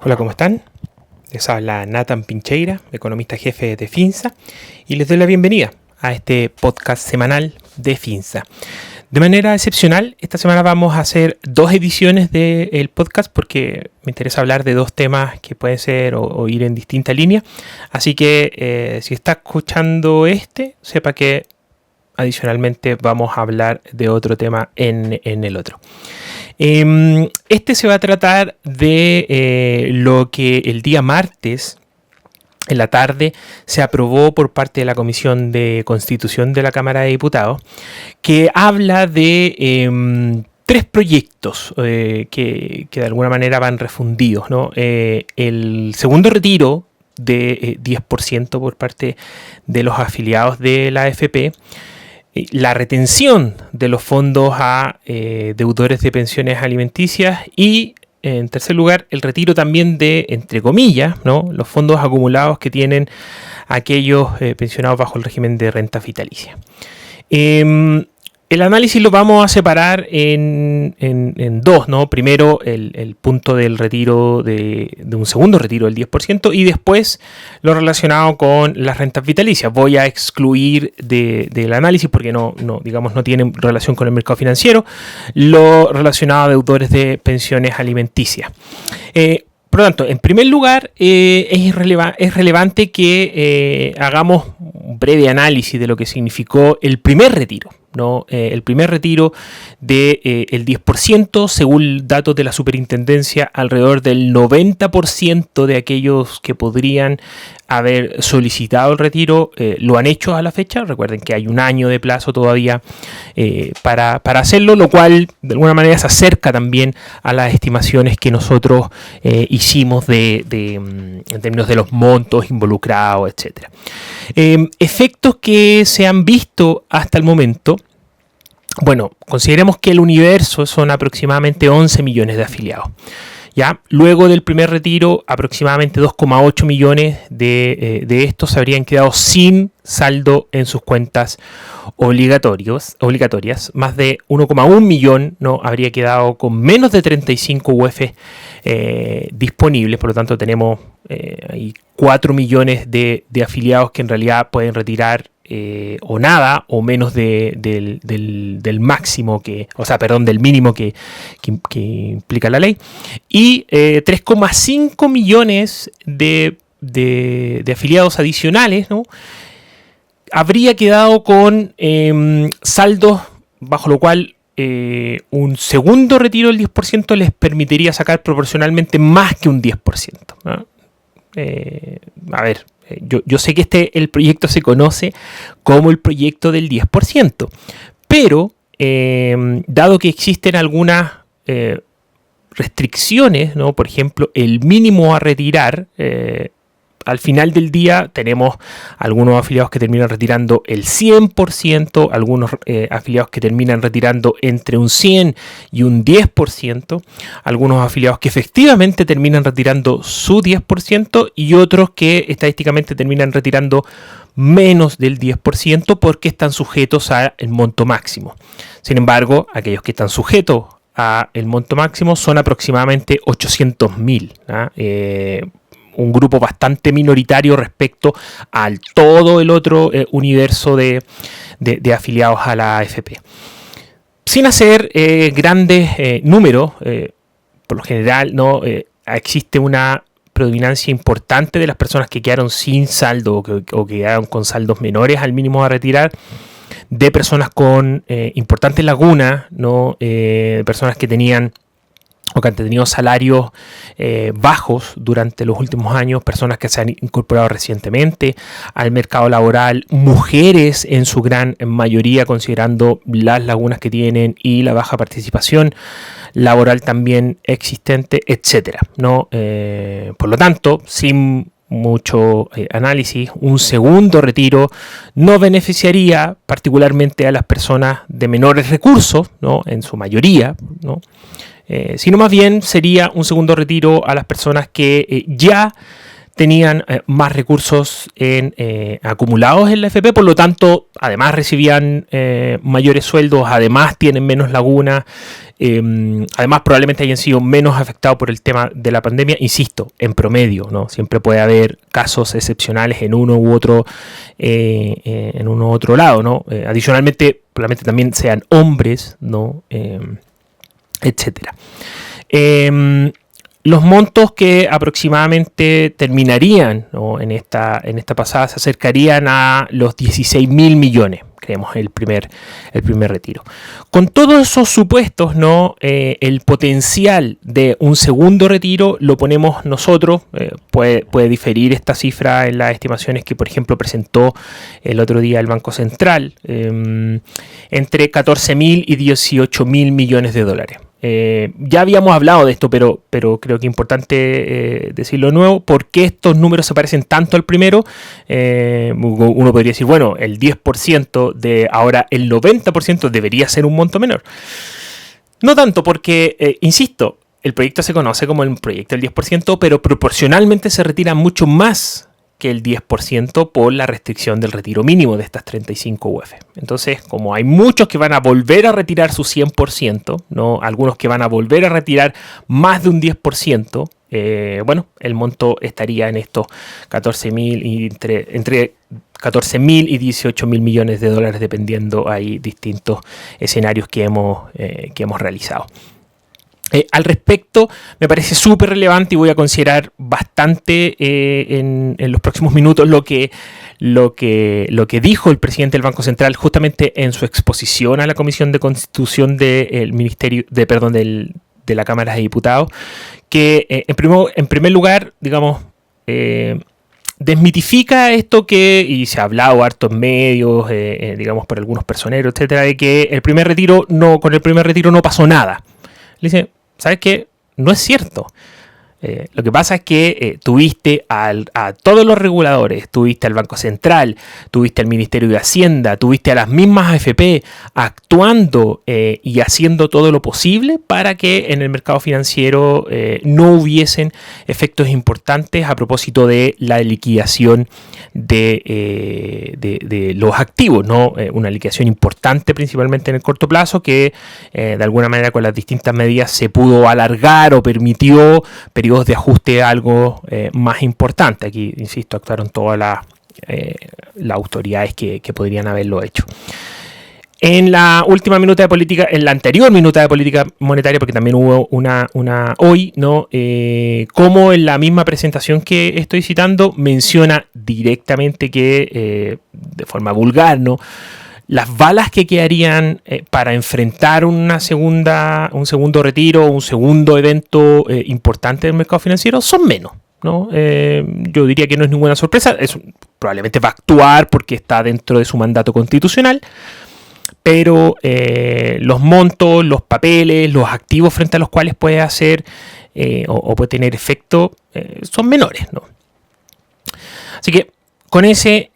Hola, ¿cómo están? Les habla Nathan Pincheira, economista jefe de Finsa, y les doy la bienvenida a este podcast semanal de Finsa. De manera excepcional, esta semana vamos a hacer 2 ediciones del podcast porque me interesa hablar de 2 temas que pueden ser o ir en distinta línea. Así que si está escuchando sepa que adicionalmente vamos a hablar de otro tema en el otro. Este se va a tratar de lo que el día martes en la tarde se aprobó por parte de la Comisión de Constitución de la Cámara de Diputados, que habla de 3 proyectos que de alguna manera van refundidos, ¿no? El segundo retiro de 10% por parte de los afiliados de la AFP, la retención de los fondos a deudores de pensiones alimenticias y, en tercer lugar, el retiro también de, entre comillas, ¿no?, los fondos acumulados que tienen aquellos pensionados bajo el régimen de renta vitalicia. El análisis lo vamos a separar en 2, ¿no? Primero el punto del retiro de un segundo retiro del 10% y después lo relacionado con las rentas vitalicias. Voy a excluir del análisis porque no tienen relación con el mercado financiero, lo relacionado a deudores de pensiones alimenticias. Por lo tanto, en primer lugar, es relevante que hagamos un breve análisis de lo que significó el primer retiro, ¿no? El primer retiro del 10%, según datos de la superintendencia, alrededor del 90% de aquellos que podrían haber solicitado el retiro lo han hecho a la fecha. Recuerden que hay un año de plazo todavía para hacerlo, lo cual de alguna manera se acerca también a las estimaciones que nosotros hicimos en términos de los montos involucrados, etc. Efectos que se han visto hasta el momento. Bueno, consideremos que el universo son aproximadamente 11 millones de afiliados. ¿Ya? Luego del primer retiro, aproximadamente 2,8 millones de estos habrían quedado sin saldo en sus cuentas obligatorias. Más de 1,1 millón, ¿no?, habría quedado con menos de 35 UF disponibles. Por lo tanto, tenemos ahí 4 millones de afiliados que en realidad pueden retirar o nada o menos del máximo del mínimo que implica la ley, y 3,5 millones de afiliados adicionales, ¿no?, habría quedado con saldos bajo lo cual un segundo retiro del 10% les permitiría sacar proporcionalmente más que un 10%, ¿no? Yo sé que el proyecto se conoce como el proyecto del 10%, pero dado que existen algunas restricciones, ¿no? Por ejemplo, el mínimo a retirar, al final del día tenemos algunos afiliados que terminan retirando el 100%, algunos afiliados que terminan retirando entre un 100 y un 10%, algunos afiliados que efectivamente terminan retirando su 10% y otros que estadísticamente terminan retirando menos del 10% porque están sujetos al monto máximo. Sin embargo, aquellos que están sujetos al monto máximo son aproximadamente 800.000, un grupo bastante minoritario respecto al todo el otro universo de afiliados a la AFP. Sin hacer grandes números, por lo general no existe una predominancia importante de las personas que quedaron sin saldo o que quedaron con saldos menores al mínimo a retirar, de personas con importantes lagunas, ¿no? Personas que tenían o que han tenido salarios bajos durante los últimos años, personas que se han incorporado recientemente al mercado laboral, mujeres en su gran mayoría, considerando las lagunas que tienen y la baja participación laboral también existente, etcétera, ¿no? Por lo tanto, sin mucho análisis, un segundo retiro no beneficiaría particularmente a las personas de menores recursos, ¿no?, en su mayoría, ¿no?, sino más bien sería un segundo retiro a las personas que ya tenían más recursos acumulados en la AFP, por lo tanto, además recibían mayores sueldos, además tienen menos lagunas, Además, probablemente hayan sido menos afectados por el tema de la pandemia, insisto, en promedio, ¿no? Siempre puede haber casos excepcionales en uno u otro, lado, ¿no? Adicionalmente, probablemente también sean hombres, ¿no? Etcétera. Los montos que aproximadamente terminarían, ¿no? en esta pasada se acercarían a los 16.000 millones, creemos, el primer retiro. Con todos esos supuestos, ¿no? El potencial de un segundo retiro lo ponemos nosotros, puede diferir esta cifra en las estimaciones que, por ejemplo, presentó el otro día el Banco Central, entre 14.000 y 18.000 millones de dólares. Ya habíamos hablado de esto, pero creo que es importante decirlo de nuevo. ¿Por qué estos números se parecen tanto al primero? Uno podría decir, bueno, el 10% de ahora el 90% debería ser un monto menor. No tanto porque, insisto, el proyecto se conoce como el proyecto del 10%, pero proporcionalmente se retira mucho más que el 10% por la restricción del retiro mínimo de estas 35 UF. Entonces, como hay muchos que van a volver a retirar su 100%, ¿no? Algunos que van a volver a retirar más de un 10%, bueno, el monto estaría en estos 14.000 entre 14.000 y 18.000 millones de dólares, dependiendo hay distintos escenarios que hemos realizado. Al respecto, me parece súper relevante y voy a considerar bastante en los próximos minutos lo que dijo el presidente del Banco Central justamente en su exposición a la Comisión de Constitución del Ministerio, de la Cámara de Diputados, que en primer lugar, digamos, desmitifica esto y se ha hablado harto en medios, digamos, por algunos personeros, etcétera, de que con el primer retiro no pasó nada. Le dice, ¿sabes qué? No es cierto. Lo que pasa es que tuviste a todos los reguladores, tuviste al Banco Central, tuviste al Ministerio de Hacienda, tuviste a las mismas AFP actuando y haciendo todo lo posible para que en el mercado financiero no hubiesen efectos importantes a propósito de la liquidación de los activos, ¿no? Una liquidación importante principalmente en el corto plazo que de alguna manera con las distintas medidas se pudo alargar o permitió periodos de ajuste algo más importante. Aquí, insisto, actuaron todas las autoridades que podrían haberlo hecho. En la última minuta de política, en la anterior minuta de política monetaria, porque también hubo una hoy, ¿no? Como en la misma presentación que estoy citando, menciona directamente que, de forma vulgar, ¿no? Las balas que quedarían para enfrentar un segundo retiro, un segundo evento importante del mercado financiero son menos, ¿no? Yo diría que no es ninguna sorpresa. Probablemente va a actuar porque está dentro de su mandato constitucional, pero los montos, los papeles, los activos frente a los cuales puede hacer o puede tener efecto son menores, ¿no? Así que con ese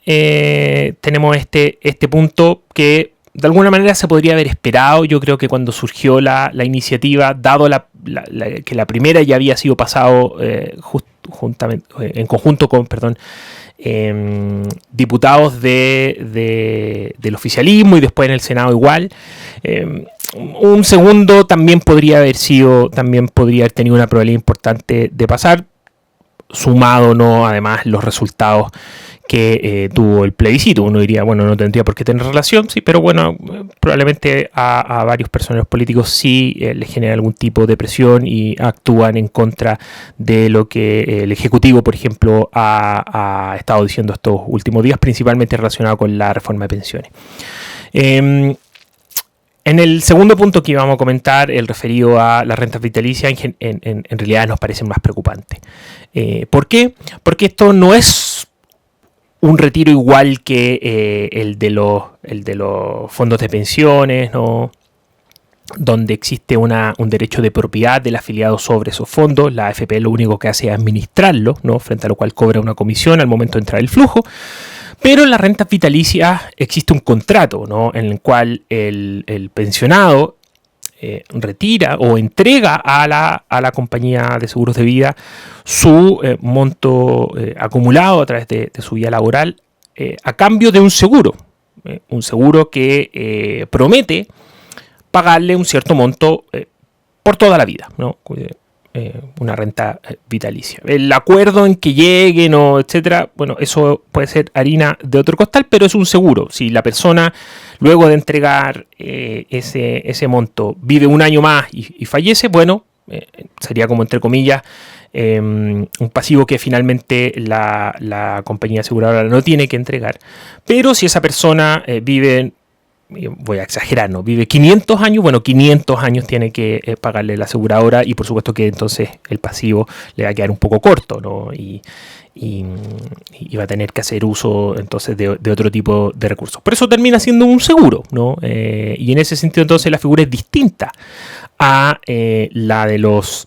tenemos este punto que de alguna manera se podría haber esperado. Yo creo que cuando surgió la iniciativa, dado que la primera ya había sido pasado juntamente, en conjunto con diputados del oficialismo y después en el Senado igual, un segundo también podría haber tenido una probabilidad importante de pasar, sumado, ¿no? Además los resultados que tuvo el plebiscito. Uno diría, bueno, no tendría por qué tener relación, sí, pero bueno, probablemente a varios personeros políticos sí les genera algún tipo de presión y actúan en contra de lo que el Ejecutivo, por ejemplo, ha estado diciendo estos últimos días, principalmente relacionado con la reforma de pensiones. En el segundo punto que íbamos a comentar, el referido a las rentas vitalicias, en realidad nos parece más preocupante. ¿Por qué? Porque esto no es un retiro igual que el de los fondos de pensiones, ¿no? Donde existe un derecho de propiedad del afiliado sobre esos fondos. La AFP lo único que hace es administrarlo, ¿no? Frente a lo cual cobra una comisión al momento de entrar el flujo. Pero en las rentas vitalicias existe un contrato, ¿no? En el cual el pensionado retira o entrega a la compañía de seguros de vida su monto acumulado a través de su vida laboral a cambio de un seguro que promete pagarle un cierto monto por toda la vida, ¿no? Una renta vitalicia. El acuerdo en que lleguen o etcétera, bueno, eso puede ser harina de otro costal, pero es un seguro. Si la persona, luego de entregar ese monto, vive un año más y fallece, bueno, sería como, entre comillas, un pasivo que finalmente la compañía aseguradora no tiene que entregar. Pero si esa persona vive, voy a exagerar, ¿no? Vive 500 años, bueno, 500 años tiene que pagarle la aseguradora, y por supuesto que entonces el pasivo le va a quedar un poco corto, ¿no? Y va a tener que hacer uso entonces de otro tipo de recursos. Por eso termina siendo un seguro, ¿no? Y en ese sentido entonces la figura es distinta a la de los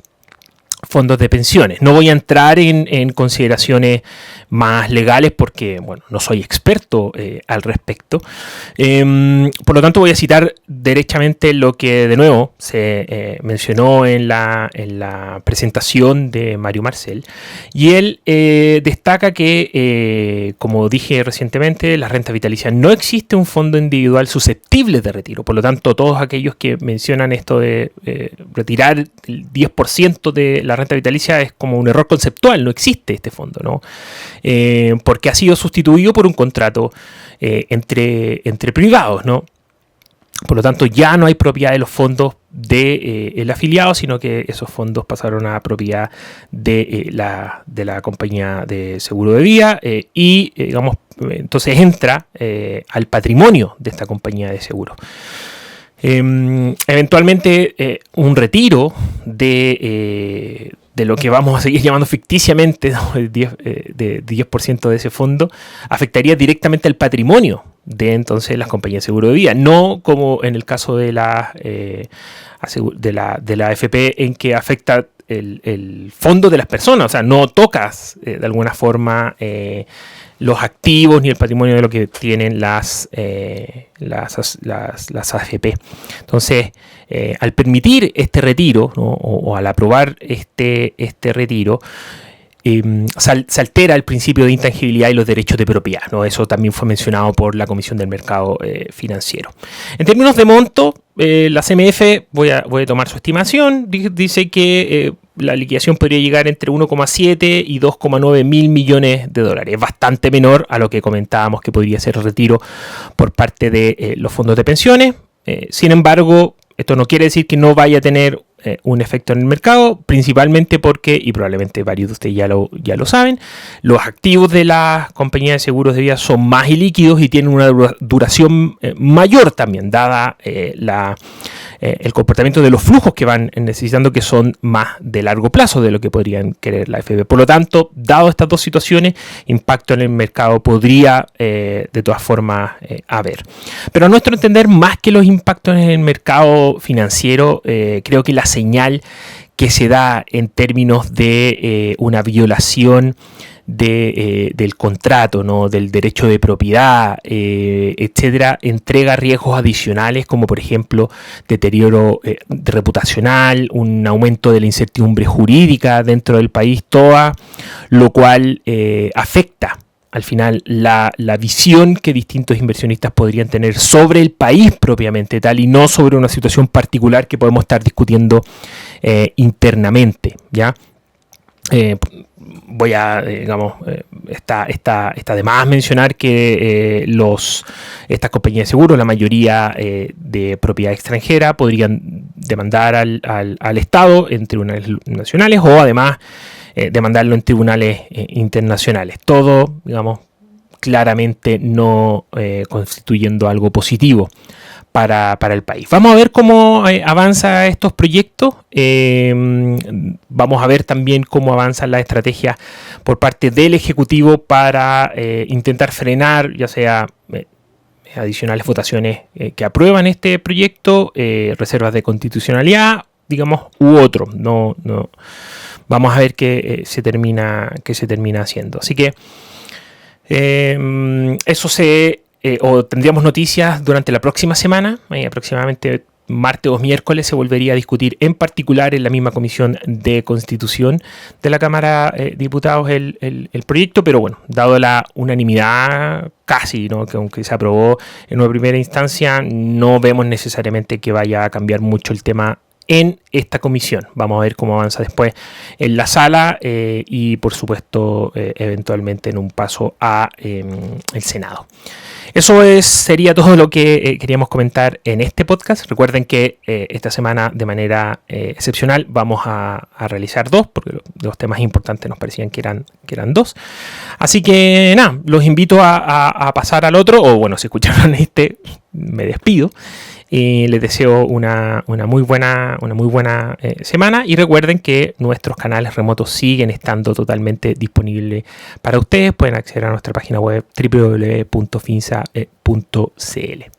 fondos de pensiones. No voy a entrar en consideraciones más legales porque, bueno, no soy experto al respecto. Por lo tanto, voy a citar derechamente lo que, de nuevo, se mencionó en la presentación de Mario Marcel. Y él destaca que, como dije recientemente, la renta vitalicia no existe un fondo individual susceptible de retiro. Por lo tanto, todos aquellos que mencionan esto de retirar el 10% de la renta vitalicia es como un error conceptual. No existe este fondo, ¿no? Porque ha sido sustituido por un contrato entre privados, ¿no? Por lo tanto, ya no hay propiedad de los fondos del afiliado, sino que esos fondos pasaron a propiedad de la compañía de seguro de vida y, digamos, entonces entra al patrimonio de esta compañía de seguro. Eventualmente, un retiro de lo que vamos a seguir llamando ficticiamente, ¿no? El 10% de ese fondo afectaría directamente al patrimonio de entonces las compañías de seguro de vida, no como en el caso de la AFP, en que afecta el fondo de las personas. O sea, no tocas de alguna forma los activos ni el patrimonio de lo que tienen las AFP. Entonces, al permitir este retiro, ¿no? o al aprobar este retiro, se altera el principio de intangibilidad y los derechos de propiedad, ¿no? Eso también fue mencionado por la Comisión del Mercado Financiero. En términos de monto, la CMF, voy a tomar su estimación, dice que la liquidación podría llegar entre 1,7 y 2,9 mil millones de dólares. Es bastante menor a lo que comentábamos que podría ser el retiro por parte de los fondos de pensiones. Sin embargo, esto no quiere decir que no vaya a tener un efecto en el mercado, principalmente porque, y probablemente varios de ustedes ya lo saben, los activos de las compañías de seguros de vida son más ilíquidos y tienen una duración mayor también, dada el comportamiento de los flujos que van necesitando, que son más de largo plazo de lo que podrían querer la AFP. Por lo tanto, dado estas dos situaciones, impacto en el mercado podría de todas formas haber. Pero a nuestro entender, más que los impactos en el mercado financiero, creo que la señal que se da en términos de una violación del contrato, ¿no? Del derecho de propiedad, etcétera, entrega riesgos adicionales como por ejemplo deterioro reputacional, un aumento de la incertidumbre jurídica dentro del país, toda lo cual afecta al final la visión que distintos inversionistas podrían tener sobre el país propiamente tal, y no sobre una situación particular que podemos estar discutiendo internamente, ¿ya? Voy a, digamos, está de más mencionar que estas compañías de seguros, la mayoría de propiedad extranjera, podrían demandar al Estado en tribunales nacionales o además demandarlo en tribunales internacionales. Todo, digamos, claramente no constituyendo algo positivo para el país. Vamos a ver cómo avanzan estos proyectos. Vamos a ver también cómo avanzan las estrategias por parte del Ejecutivo para intentar frenar, ya sea adicionales votaciones que aprueban este proyecto, reservas de constitucionalidad, digamos, u otro. No. Vamos a ver qué se termina haciendo. Así que eso o tendríamos noticias durante la próxima semana, aproximadamente martes o miércoles se volvería a discutir, en particular en la misma Comisión de Constitución de la Cámara de Diputados, el proyecto, pero bueno, dado la unanimidad casi, ¿no?, que aunque se aprobó en una primera instancia, no vemos necesariamente que vaya a cambiar mucho el tema en esta comisión. Vamos a ver cómo avanza después en la sala y por supuesto eventualmente en un paso a el Senado. Eso sería todo lo que queríamos comentar en este podcast. Recuerden que esta semana de manera excepcional vamos a realizar 2, porque los temas importantes nos parecían que eran 2. Así que nada, los invito a pasar al otro, o bueno, si escucharon este, me despido. Les deseo una muy buena semana, y recuerden que nuestros canales remotos siguen estando totalmente disponibles para ustedes. Pueden acceder a nuestra página web www.finsa.cl.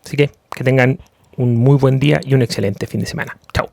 Así que tengan un muy buen día y un excelente fin de semana. Chao.